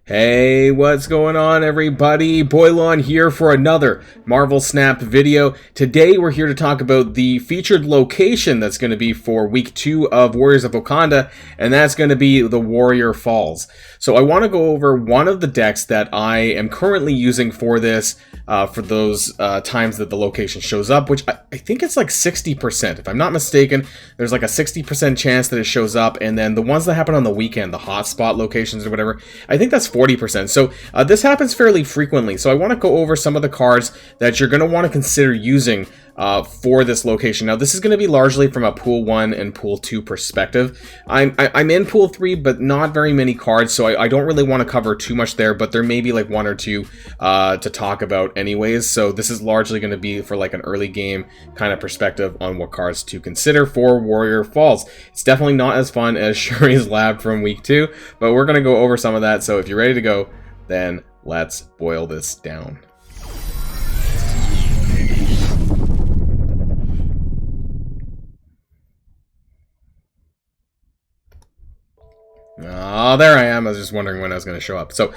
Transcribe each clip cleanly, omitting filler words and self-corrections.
Hey, what's going on, everybody? Boilon here for another Marvel Snap video. Today we're here to talk about the featured location that's going to be for week 2 of Warriors of Wakanda, and that's going to be the Warrior Falls. So I want to go over one of the decks that I am currently using for this, for those times that the location shows up, which I think it's like 60%. If I'm not mistaken, there's like a 60% chance that it shows up, and then the ones that happen on the weekend, the hotspot locations or whatever, I think that's 40%. So this happens fairly frequently. So I want to go over some of the cards that you're going to want to consider using for this location. Now, this is going to be largely from a Pool 1 and Pool 2 perspective. I'm in Pool 3, but not very many cards, so I don't really want to cover too much there, but there may be like one or two to talk about anyways. So this is largely going to be for like an early game kind of perspective on what cards to consider for Warrior Falls. It's definitely not as fun as Shuri's Lab from week 2, but we're going to go over some of that. So if you're ready to go, then let's boil this down. Oh, there I am. I was just wondering when I was going to show up. So,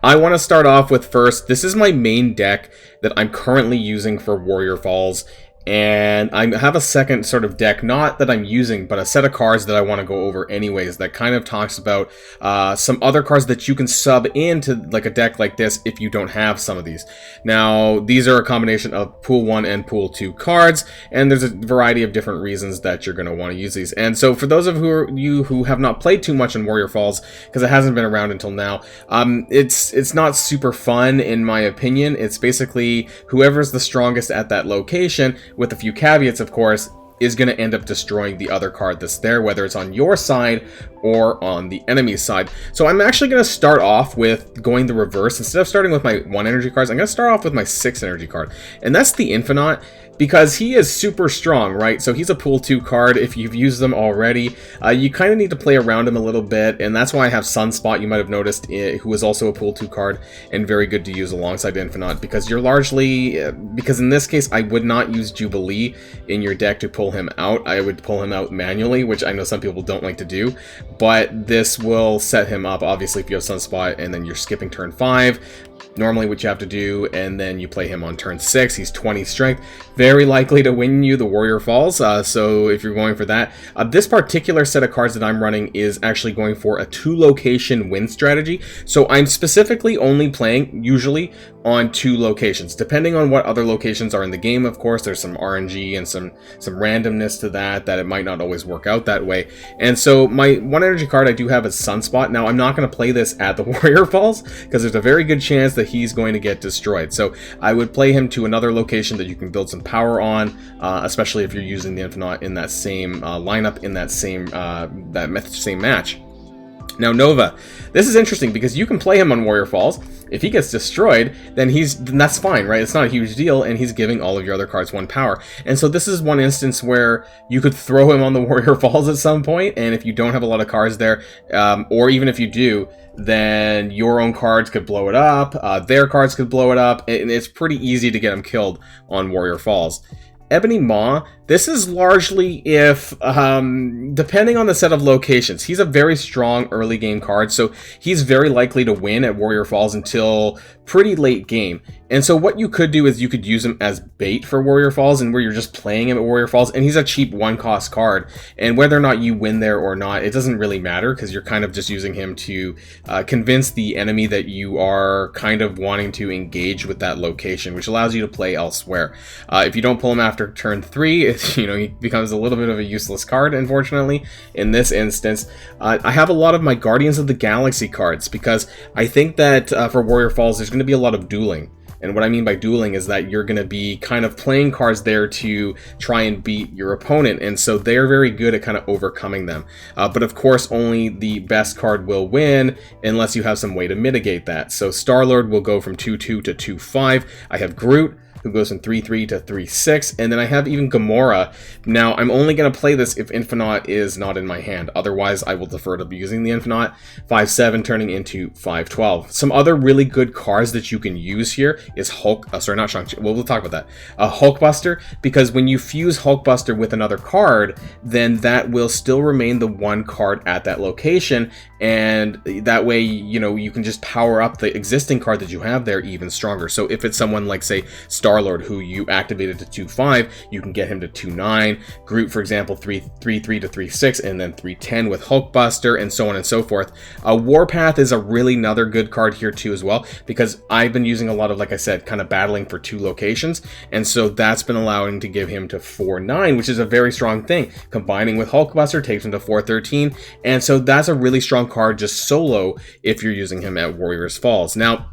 I want to start off with first, this is my main deck that I'm currently using for Warrior Falls. And I have a second sort of deck, not that I'm using, but a set of cards that I want to go over anyways, that kind of talks about some other cards that you can sub into like a deck like this if you don't have some of these. Now, these are a combination of Pool 1 and Pool 2 cards, and there's a variety of different reasons that you're going to want to use these. And so for those of you who have not played too much in Warrior Falls, because it hasn't been around until now, it's not super fun in my opinion. It's basically whoever's the strongest at that location, with a few caveats, of course, is going to end up destroying the other card that's there, whether it's on your side or on the enemy's side. So I'm actually going to start off with going the reverse. Instead of starting with my 1 energy cards, I'm going to start off with my 6 energy card. And that's the Infinite, because he is super strong, right? So he's a Pool 2 card. If you've used them already, you kind of need to play around him a little bit, and that's why I have Sunspot, you might have noticed, who is also a Pool 2 card, and very good to use alongside Infinite, because you're largely, because in this case, I would not use Jubilee in your deck to pull him out. I would pull him out manually, which I know some people don't like to do, but this will set him up, obviously, if you have Sunspot, and then you're skipping turn 5, normally what you have to do, and then you play him on turn 6. He's 20 strength, very likely to win you the Warrior Falls, so if you're going for that. This particular set of cards that I'm running is actually going for a 2-location win strategy, so I'm specifically only playing, usually, on 2 locations, depending on what other locations are in the game. Of course, there's some RNG and some randomness to that it might not always work out that way. And so my 1 energy card I do have is Sunspot. Now, I'm not going to play this at the Warrior Falls, because there's a very good chance that he's going to get destroyed. So I would play him to another location that you can build some power on, especially if you're using the Infinite in that same lineup, in that same same match. Now, Nova, this is interesting because you can play him on Warrior Falls. If he gets destroyed, then that's fine, right? It's not a huge deal, and he's giving all of your other cards 1 power. And so this is one instance where you could throw him on the Warrior Falls at some point, and if you don't have a lot of cards there, or even if you do, then your own cards could blow it up, their cards could blow it up, and it's pretty easy to get him killed on Warrior Falls. Ebony Maw, this is largely if, depending on the set of locations, he's a very strong early game card, so he's very likely to win at Warrior Falls until pretty late game. And so what you could do is you could use him as bait for Warrior Falls, and where you're just playing him at Warrior Falls, and he's a cheap 1-cost card, and whether or not you win there or not, it doesn't really matter, because you're kind of just using him to convince the enemy that you are kind of wanting to engage with that location, which allows you to play elsewhere. If you don't pull him after turn 3, he becomes a little bit of a useless card, unfortunately, in this instance. I have a lot of my Guardians of the Galaxy cards, because I think that for Warrior Falls, there's going to be a lot of dueling. And what I mean by dueling is that you're going to be kind of playing cards there to try and beat your opponent, and so they're very good at kind of overcoming them. But of course, only the best card will win unless you have some way to mitigate that. So Star-Lord will go from 2-2 to 2-5. I have Groot, who goes from 3-3 to 3-6, and then I have even Gamora. Now, I'm only going to play this if Infinite is not in my hand. Otherwise, I will defer to using the Infinite. 5-7 turning into 5-12. Some other really good cards that you can use here is Hulk, sorry, not Shang-Chi, we'll talk about that. Hulkbuster, because when you fuse Hulkbuster with another card, then that will still remain the one card at that location, and that way, you know, you can just power up the existing card that you have there even stronger. So if it's someone like, say, Star-Lord, who you activated to 2/5, you can get him to 2/9. Groot, for example, 3/3 to 3/6, and then 3/10 with Hulkbuster, and so on and so forth. Warpath is a really another good card here too as well, because I've been using a lot of, like I said, kind of battling for 2 locations, and so that's been allowing to give him to 4/9, which is a very strong thing. Combining with Hulkbuster takes him to 4/13, and so that's a really strong card just solo if you're using him at Warriors Falls. Now,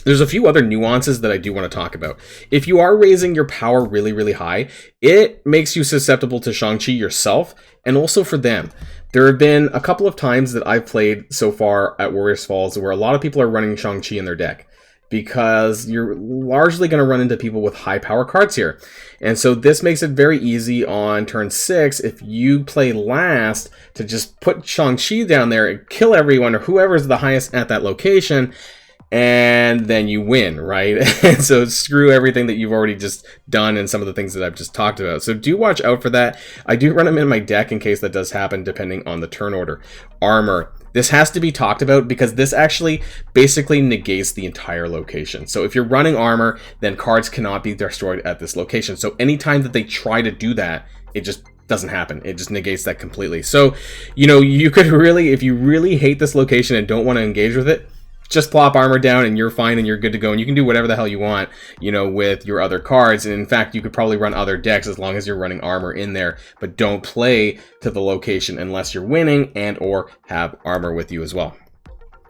there's a few other nuances that I do want to talk about. If you are raising your power really, really high, it makes you susceptible to Shang-Chi yourself, and also for them. There have been a couple of times that I've played so far at Warriors Falls where a lot of people are running Shang-Chi in their deck, because you're largely going to run into people with high power cards here. And so this makes it very easy on turn 6, if you play last, to just put Shang-Chi down there and kill everyone, or whoever's the highest at that location, and then you win, right? And so screw everything that you've already just done and some of the things that I've just talked about. So do watch out for that. I do run them in my deck in case that does happen, depending on the turn order. Armor. This has to be talked about because this actually basically negates the entire location. So if you're running armor, then cards cannot be destroyed at this location. So anytime that they try to do that, it just doesn't happen. It just negates that completely. So, you know, you could really, if you really hate this location and don't want to engage with it, just plop armor down and you're fine and you're good to go, and you can do whatever the hell you want, you know, with your other cards. And in fact, you could probably run other decks as long as you're running armor in there, but don't play to the location unless you're winning and or have armor with you as well.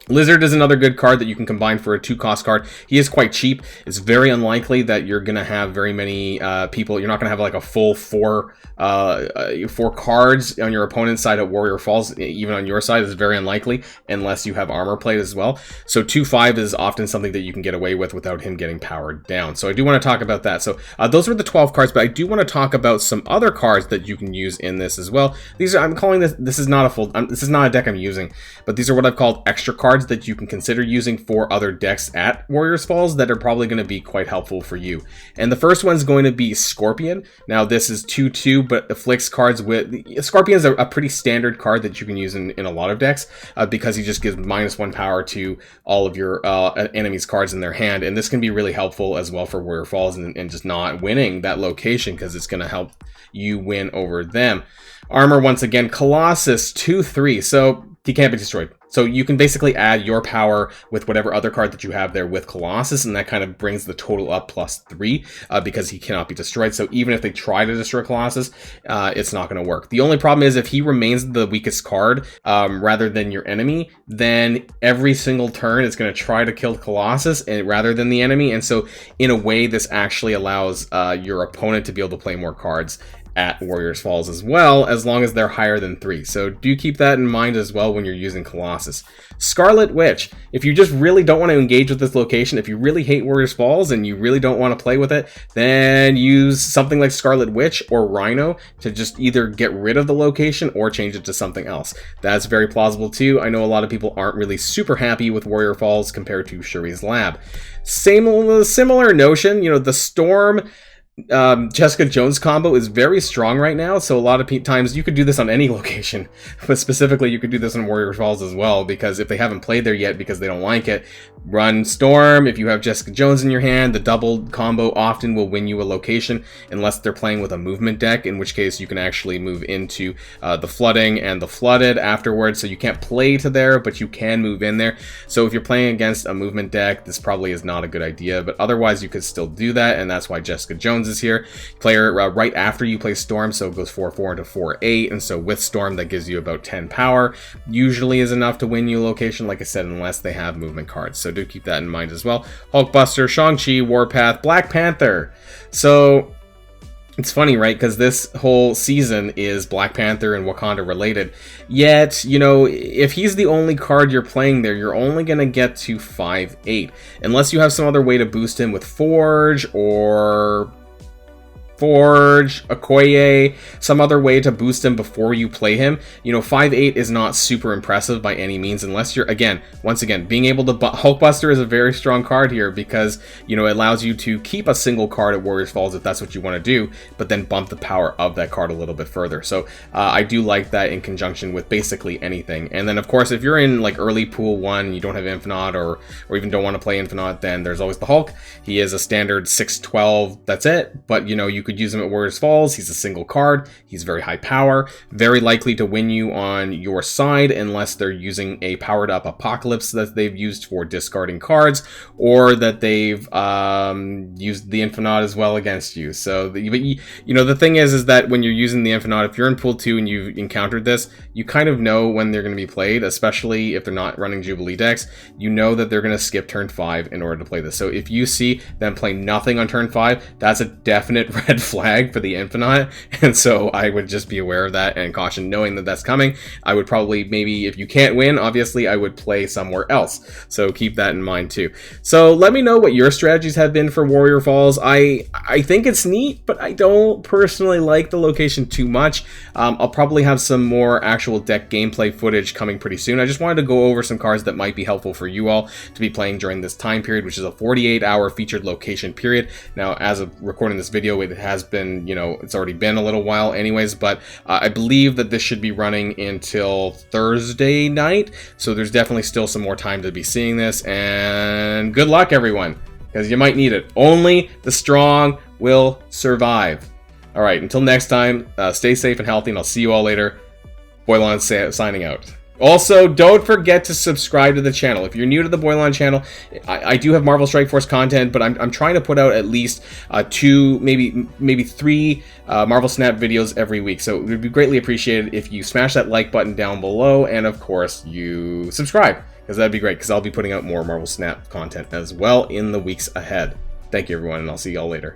Lizard is another good card that you can combine for a 2-cost card. He is quite cheap. It's very unlikely that you're going to have very many people. You're not going to have like a full 4 cards on your opponent's side at Warrior Falls. Even on your side, is very unlikely unless you have armor played as well. So 2/5 is often something that you can get away with without him getting powered down. So I do want to talk about that. So those are the 12 cards, but I do want to talk about some other cards that you can use in this as well. These are, I'm calling this is not a full, this is not a deck I'm using, but these are what I've called extra cards that you can consider using for other decks at Warriors Falls that are probably going to be quite helpful for you. And the first one's going to be Scorpion. Now this is 2/2, but afflicts cards with... Scorpion is a pretty standard card that you can use in a lot of decks because he just gives -1 power to all of your enemies' cards in their hand. And this can be really helpful as well for Warrior Falls and just not winning that location, because it's going to help you win over them. Armor, once again, Colossus 2/3, so he can't be destroyed. So you can basically add your power with whatever other card that you have there with Colossus, and that kind of brings the total up +3 because he cannot be destroyed. So even if they try to destroy Colossus, it's not going to work. The only problem is if he remains the weakest card rather than your enemy, then every single turn it's going to try to kill Colossus rather than the enemy. And so in a way, this actually allows your opponent to be able to play more cards at Warriors Falls as well, as long as they're higher than 3. So do keep that in mind as well when you're using Colossus. Scarlet Witch. If you just really don't want to engage with this location, if you really hate Warriors Falls and you really don't want to play with it, then use something like Scarlet Witch or Rhino to just either get rid of the location or change it to something else. That's very plausible too. I know a lot of people aren't really super happy with Warrior Falls compared to Shuri's Lab. Similar notion, you know, the Storm Jessica Jones combo is very strong right now, so a lot of times you could do this on any location, but specifically you could do this on Warrior Falls as well, because if they haven't played there yet because they don't like it, run Storm. If you have Jessica Jones in your hand, the double combo often will win you a location, unless they're playing with a movement deck, in which case you can actually move into the Flooding and the Flooded afterwards, so you can't play to there, but you can move in there. So if you're playing against a movement deck, this probably is not a good idea, but otherwise you could still do that, and that's why Jessica Jones is here. Player right after you play Storm, so it goes 4/4 into 4/8, and so with Storm that gives you about 10 power. Usually is enough to win you a location, like I said, unless they have movement cards. So do keep that in mind as well. Hulkbuster, Shang-Chi, Warpath, Black Panther. So it's funny, right? Because this whole season is Black Panther and Wakanda related. Yet, you know, if he's the only card you're playing there, you're only going to get to 5/8. Unless you have some other way to boost him with Forge or Forge, Okoye, some other way to boost him before you play him. You know, 5/8 is not super impressive by any means, unless you're, once again, being able to... Hulkbuster is a very strong card here because, you know, it allows you to keep a single card at Warriors Falls if that's what you want to do, but then bump the power of that card a little bit further. So I do like that in conjunction with basically anything. And then, of course, if you're in, like, early Pool 1, you don't have Infinite or even don't want to play Infinite, then there's always the Hulk. He is a standard 6/12, that's it, but, you know, you could use him at Warriors Falls. He's a single card. He's very high power, very likely to win you on your side unless they're using a powered up Apocalypse that they've used for discarding cards, or that they've used the Infinite as well against you. So, you know, the thing is that when you're using the Infinite, if you're in Pool 2 and you've encountered this, you kind of know when they're going to be played, especially if they're not running Jubilee decks. You know that they're going to skip turn 5 in order to play this. So if you see them play nothing on turn 5, that's a definite red flag for the Infinite, and so I would just be aware of that and caution, knowing that that's coming. I would probably, maybe if you can't win, obviously I would play somewhere else, so keep that in mind too. So let me know what your strategies have been for Warrior Falls. I think it's neat, but I don't personally like the location too much. I'll probably have some more actual deck gameplay footage coming pretty soon. I just wanted to go over some cards that might be helpful for you all to be playing during this time period, which is a 48-hour featured location period. Now, as of recording this video, it has been, you know, it's already been a little while anyways, but I believe that this should be running until Thursday night, so there's definitely still some more time to be seeing this, and good luck, everyone, because you might need it. Only the strong will survive. All right, until next time, stay safe and healthy, and I'll see you all later. Boilon signing out. Also, don't forget to subscribe to the channel. If you're new to the Boilon channel, I do have Marvel Strike Force content, but I'm trying to put out at least 2, maybe 3 Marvel Snap videos every week. So it would be greatly appreciated if you smash that like button down below, and of course you subscribe, because that'd be great, because I'll be putting out more Marvel Snap content as well in the weeks ahead. Thank you, everyone, and I'll see y'all later.